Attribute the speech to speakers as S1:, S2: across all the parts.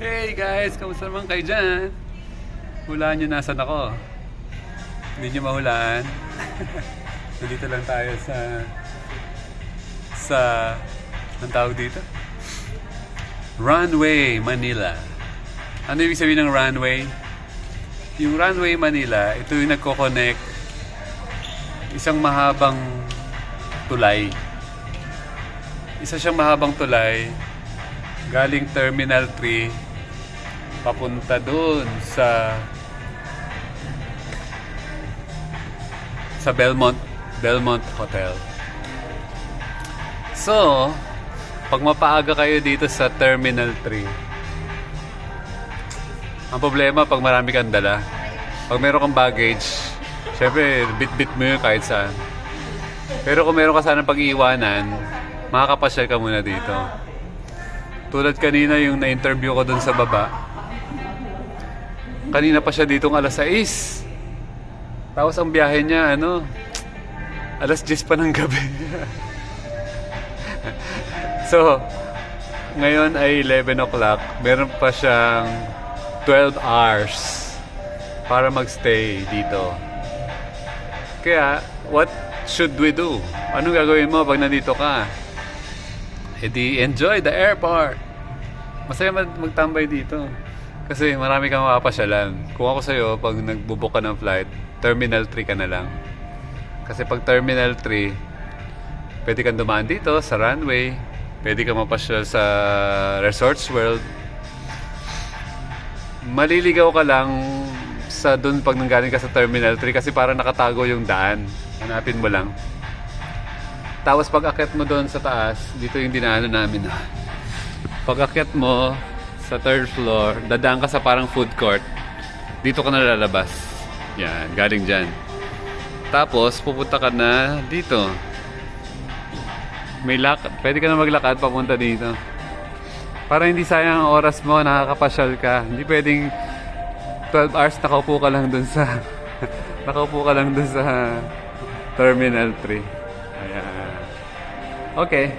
S1: Hey guys, kamusta naman kayo dyan? Hulaan nyo nasan ako. Hindi nyo mahulaan. Nandito lang tayo sa anong tawag dito? Runway Manila. Ano ibig sabihin ng runway? Yung Runway Manila, ito yung nagko-connect isang mahabang tulay. Isa siyang mahabang tulay galing Terminal 3 papunta doon sa Belmont Hotel. So, pag mapaaga kayo dito sa Terminal 3, ang problema pag marami kang dala. Pag meron kang baggage, syempre bit-bit mo yun kahit saan. Pero kung meron ka sana pag-iiwanan, makakapasyal ka muna dito. Tulad kanina yung na-interview ko dun sa baba. Kanina pa siya ditong alas 6. Tapos ang biyahe niya, alas 10 pa ng gabi. So, ngayon ay 11 o'clock. Meron pa siyang 12 hours para magstay dito. Kaya, what should we do? Anong gagawin mo pag nandito ka? E di enjoy the airport. Masaya magtambay dito. Kasi marami kang makapasyalan. Kung ako sa'yo, pag nagbubook ka ng flight, Terminal 3 ka na lang. Kasi pag Terminal 3, pwede kang dumaan dito sa runway. Pwede kang mapasyal sa Resorts World. Maliligaw ka lang sa dun pag nanggaling ka sa Terminal 3 kasi parang nakatago yung daan. Hanapin mo lang. Tapos pag akyat mo doon sa taas, dito yung dinaanan namin. Pag akyat mo sa third floor, dadaan ka sa parang food court. Dito ka na lalabas. Yan, galing dyan. Tapos, pupunta ka na dito. Pwede ka na maglakad papunta dito. Para hindi sayang ang oras mo, nakakapasyal ka. Hindi pwedeng 12 hours nakaupo ka lang dun sa nakaupo ka lang dun sa Terminal 3. Ayan. Okay.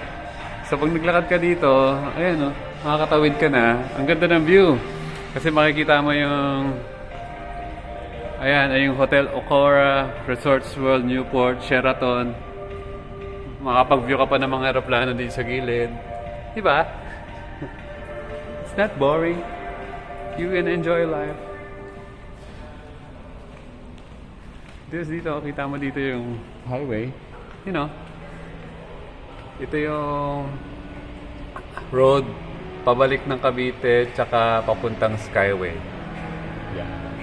S1: So, pag naglakad ka dito, ayan makakatawid ka na. Ang ganda ng view. Kasi makikita mo yung yung Hotel Okura, Resorts World, Newport, Sheraton. Makapag-view ka pa ng mga aeroplano dito sa gilid. Diba? It's not boring. You can enjoy life. Dito, kita mo dito yung highway. Ito yung road pabalik ng Cavite tsaka papuntang Skyway. Yan.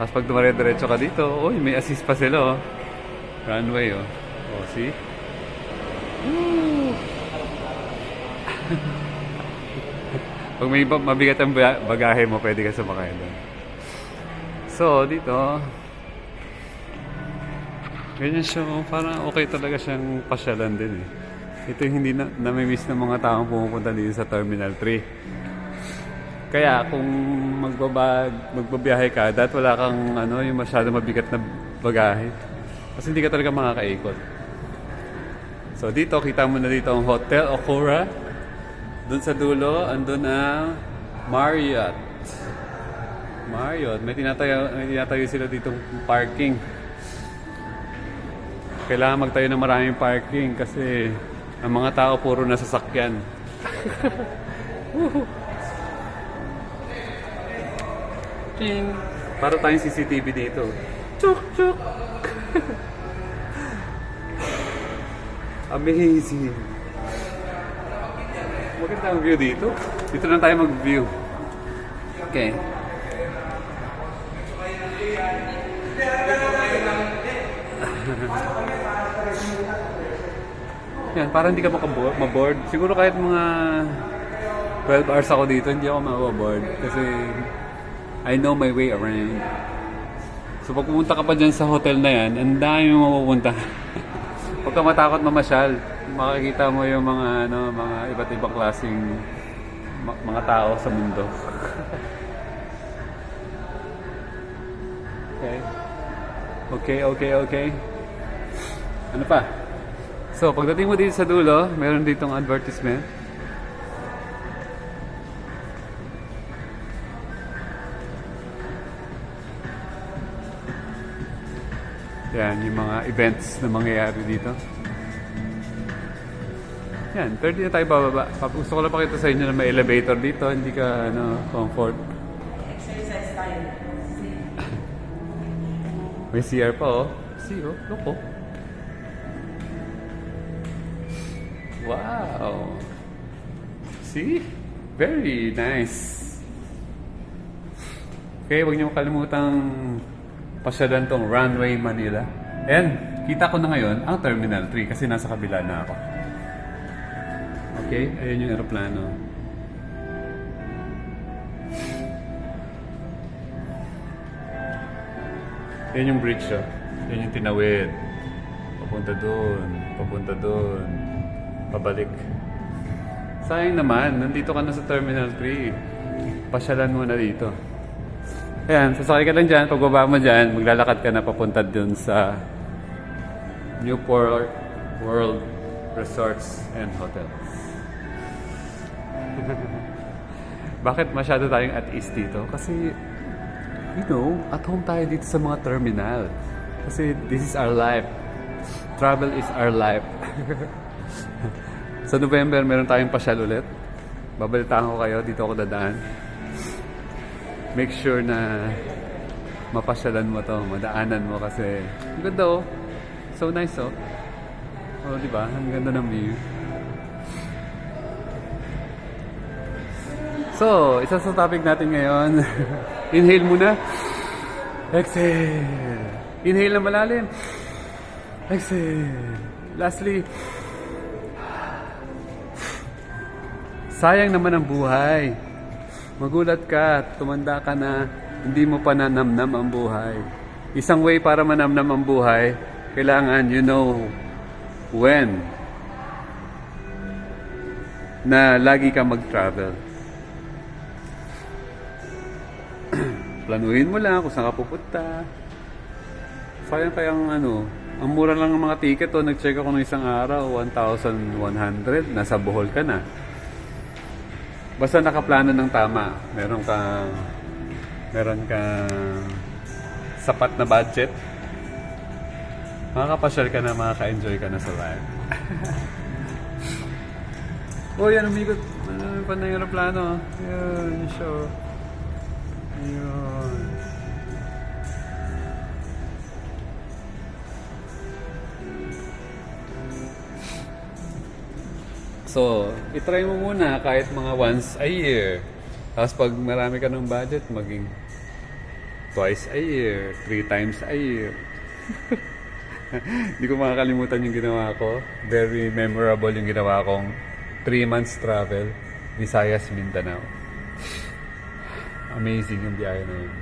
S1: Tapos pag dumare-diretso ka dito, may assist pa sila runway see? Woo! Pag may mabigat ang bagahe mo, pwede ka sumakay doon. So, dito ganyan siya, parang okay talaga siyang pasyalan din Ito yung hindi nami-miss ng mga taong pumupunta dito sa Terminal 3. Kaya kung magbabiyahe ka, dapat wala kang yung masyado mabigat na bagahe. Kasi hindi ka talaga makakaikot. So dito, kita mo na dito ang Hotel Okura. Doon sa dulo, andun ang Marriott. May tinatayo sila ditong parking. Kailangan magtayo ng maraming parking kasi ang mga tao puro na sasakyan. Ting! Para tayong CCTV dito. Chuk! Chuk! Amazing! Maganda ang view dito. Dito na tayo mag-view. Okay. Yan, parang hindi ka maboard. Siguro kahit mga 12 hours ako dito, hindi ako maboboard. Kasi I know my way around. So pag pumunta ka pa dyan sa hotel na yan, ang dami mo mapupunta. Huwag ka matakot mamasyal. Makikita mo yung mga iba't ibang klaseng mga tao sa mundo. Okay. Ano pa? So, pagdating mo dito sa dulo, meron ditong advertisement. Yan, yung mga events na mangyayari dito. Yan, 30 na tayo bababa. Gusto ko lang pakita sa inyo na may elevator dito, hindi ka comfort.
S2: Exercise tayo.
S1: May CR pa oh. See oh, look oh. Wow. See? Very nice. Okay, huwag niyo kalimutang pasyalan tong Runway Manila. And, kita ko na ngayon ang Terminal 3 kasi nasa kabila na ako. Okay, ayun yung aeroplano. Yan yung bridge oh. Yan yung tinawid. Papunta doon, pabalik. Sayang naman, nandito ka na sa Terminal 3. Pasyalan mo na dito. Ayan, sasakay ka lang dyan. Pagbaba mo dyan, maglalakad ka na papunta dun sa Newport World Resorts and Hotels. Bakit masyado tayong at ease dito? Kasi, you know, at home tayo dito sa mga terminal. Kasi this is our life. Travel is our life. Sa November, meron tayong pasyal ulit. Babalitaan ko kayo. Dito ako dadaan. Make sure na mapasyalan mo to, madaanan mo kasi ang ganda oh. So nice oh. Oh, di ba? Ang ganda ng view. So, isa sa topic natin ngayon. Inhale muna. Exhale. Inhale na malalim. Exhale. Lastly, sayang naman ang buhay. Magulat ka, tumanda ka na, hindi mo pa nanamnam ang buhay. Isang way para manamnam ang buhay, kailangan you know when na lagi ka mag-travel. Planuhin mo lang kung saan ka pupunta. Sayang kayang ang mura lang ng mga ticket o nag-check ako ng isang araw, 1,100, nasa Bohol ka na. Basta nakaplano ng tama, meron kang sapat na budget, makakapasyal ka na, makaka-enjoy ka na sa life. Oh, yan, umikot. Ano pa na yung aeroplano? Yun, show. Yun. So, itry mo muna kahit mga once a year. Tapos pag marami ka ng budget, maging twice a year, 3 times a year. Hindi ko makakalimutan yung ginawa ko. Very memorable yung ginawa kong 3 months travel, Visayas, Mindanao. Amazing yung biyahe na yun.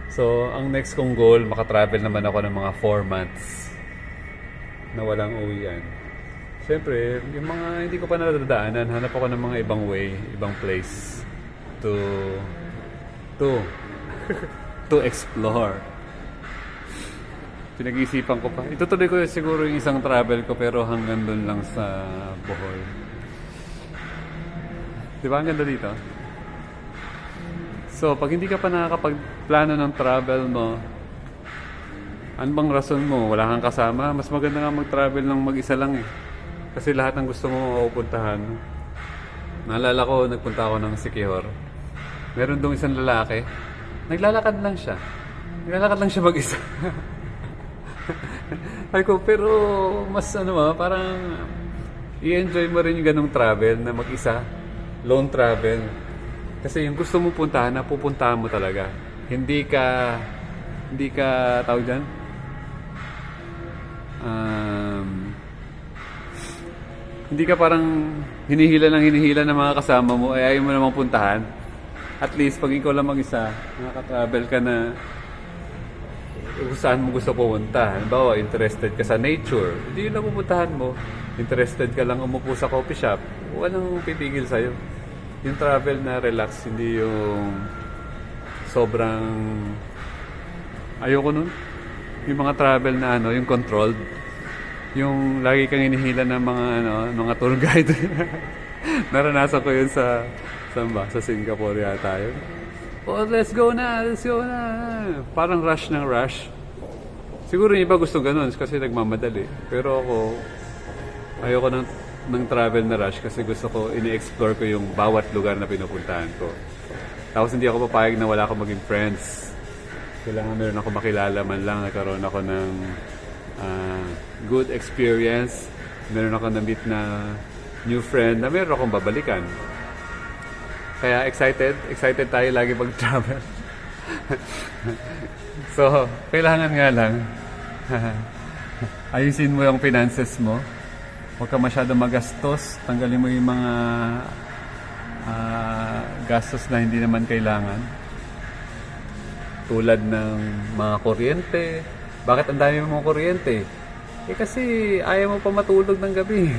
S1: So, ang next kong goal, makatravel naman ako ng mga 4 months na walang uwian. Siyempre, yung mga hindi ko pa nadadaanan, hanap ako ng mga ibang way, ibang place to explore. Pinag-iisipan ko pa. Itutuloy ko siguro yung isang travel ko pero hanggang doon lang sa Bohol. Di ba ang ganda dito? So, pag hindi ka pa nakakapagplano ng travel mo, ano bang rason mo? Wala kang kasama? Mas maganda nga mag-travel ng mag-isa lang eh. Kasi lahat ng gusto mo mapupuntahan. Naalala ko, nagpunta ako ng Siquijor. Meron dong isang lalaki. Naglalakad lang siya. Naglalakad lang siya mag-isa. Ay ko, pero mas parang i-enjoy mo rin yung ganong travel na mag-isa. Lone travel. Kasi yung gusto mo puntahan, napupuntahan mo talaga. Hindi ka tawag dyan? Hindi ka parang hinihila ng mga kasama mo, ay ayaw mo namang puntahan. At least, pag ikaw lang mag-isa, nakaka-travel ka na kung saan mo gusto pumunta. Halimbawa, interested ka sa nature, hindi yun lang pupuntahan mo. Interested ka lang umupo sa coffee shop, walang pipigil sa'yo. Yung travel na relax, hindi yung sobrang ayoko nun. Yung mga travel na yung controlled. Yung lagi kang inihila ng mga tour guide. Naranasan ko yun sa Singapore yata yun. Oh, let's go na. Parang rush ng rush. Siguro yung iba gusto ganun kasi nagmamadali. Pero ako, ayoko ng travel na rush kasi gusto ko, ini-explore ko yung bawat lugar na pinupuntahan ko. Tapos hindi ako papayag na wala akong maging friends. Kailangan meron ako makilala man lang, nagkaroon ako ng good experience. Meron ako na-meet na new friend na meron akong babalikan. Kaya excited tayo lagi mag-travel. So, kailangan nga lang ayusin mo yung finances mo. Huwag ka masyadong magastos. Tanggalin mo yung mga gastos na hindi naman kailangan. Tulad ng mga kuryente. Bakit ang dami mong kuryente? Eh kasi ayaw mo pa matulog ng gabi.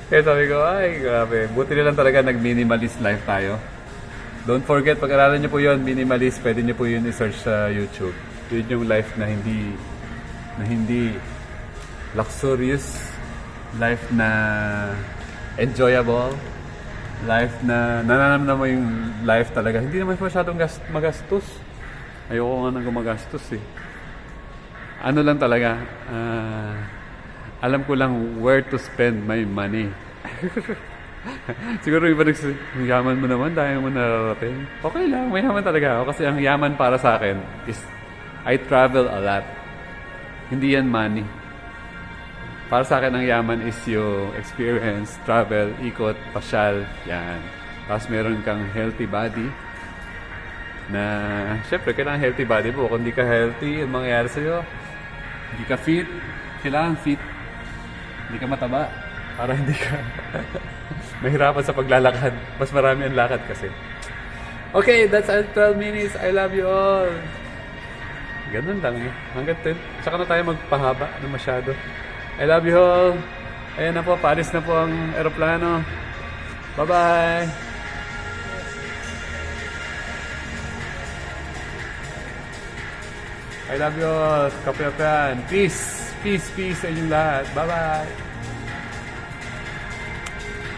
S1: Kaya sabi ko, ay grabe. Buti na lang talaga nag-minimalist life tayo. Don't forget, pag-aralan niyo po yun, minimalist, pwede niyo po yun i-search sa YouTube. Yun yung life na hindi luxurious, life na enjoyable, life na nananamnam mo yung life talaga. Hindi naman masyadong magastos. Ayoko nga nang gumagastos eh. Ano lang talaga, alam ko lang where to spend my money. Siguro iba yaman mo naman dahil mo nararating. Okay lang, may yaman talaga ako kasi ang yaman para sa akin is I travel a lot. Hindi yan money. Para sa akin ang yaman is yung experience, travel, ikot, pasyal, yan. Tapos meron kang healthy body na syempre kailangan healthy body mo. Kung hindi ka healthy, ang mangyayari sa'yo, hindi ka fit, kailangan fit. Hindi ka mataba para hindi ka mahirapan sa paglalakad. Mas marami ang lakad kasi. Okay, that's our 12 minutes. I love you all. Ganun lang eh. Hanggang 10. Tsaka na tayo magpahaba na masyado. I love you all. Ayan na po, paalis na po ang aeroplano. Bye-bye. I love you all. Kape-kapean. Peace. Peace, peace sa inyong lahat. Bye-bye.